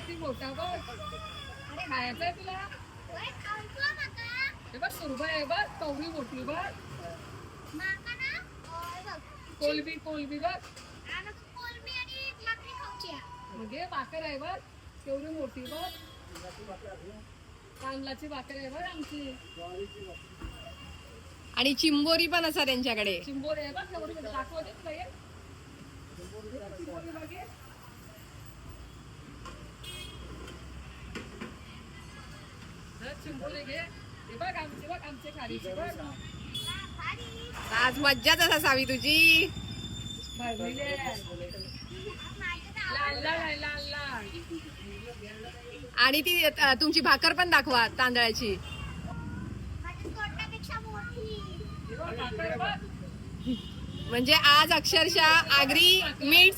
किती मोठा बघ. खायचं आहे तुला. हे बघ सुरमई आहे बघ, कवळी मोठी बघ. कोलबी कोलबी बघ. म्हणजे भाकर आहे बघ, केवढी मोठी बघ. तांदळाची भाकर आहे बघ आमची. आणि चिंबोरी पण असा त्यांच्याकडे. चिंबोरी आहे बघ, केवढी दाखवते तुला ये. चिंबोरी बघ ये. चिंबोरी घे. हे बघ आमची बघ, आमचे खारीची बघ. आज मज्जाच असा सावी तुझी. भरलेली आहे. लाल लाल आहे, लाल लाल. आणि ती तुमची भाकर पण दाखवा तांदळाची. हे बघ भाकर बघ. म्हणजे आज अक्षरशः आगरी मीठ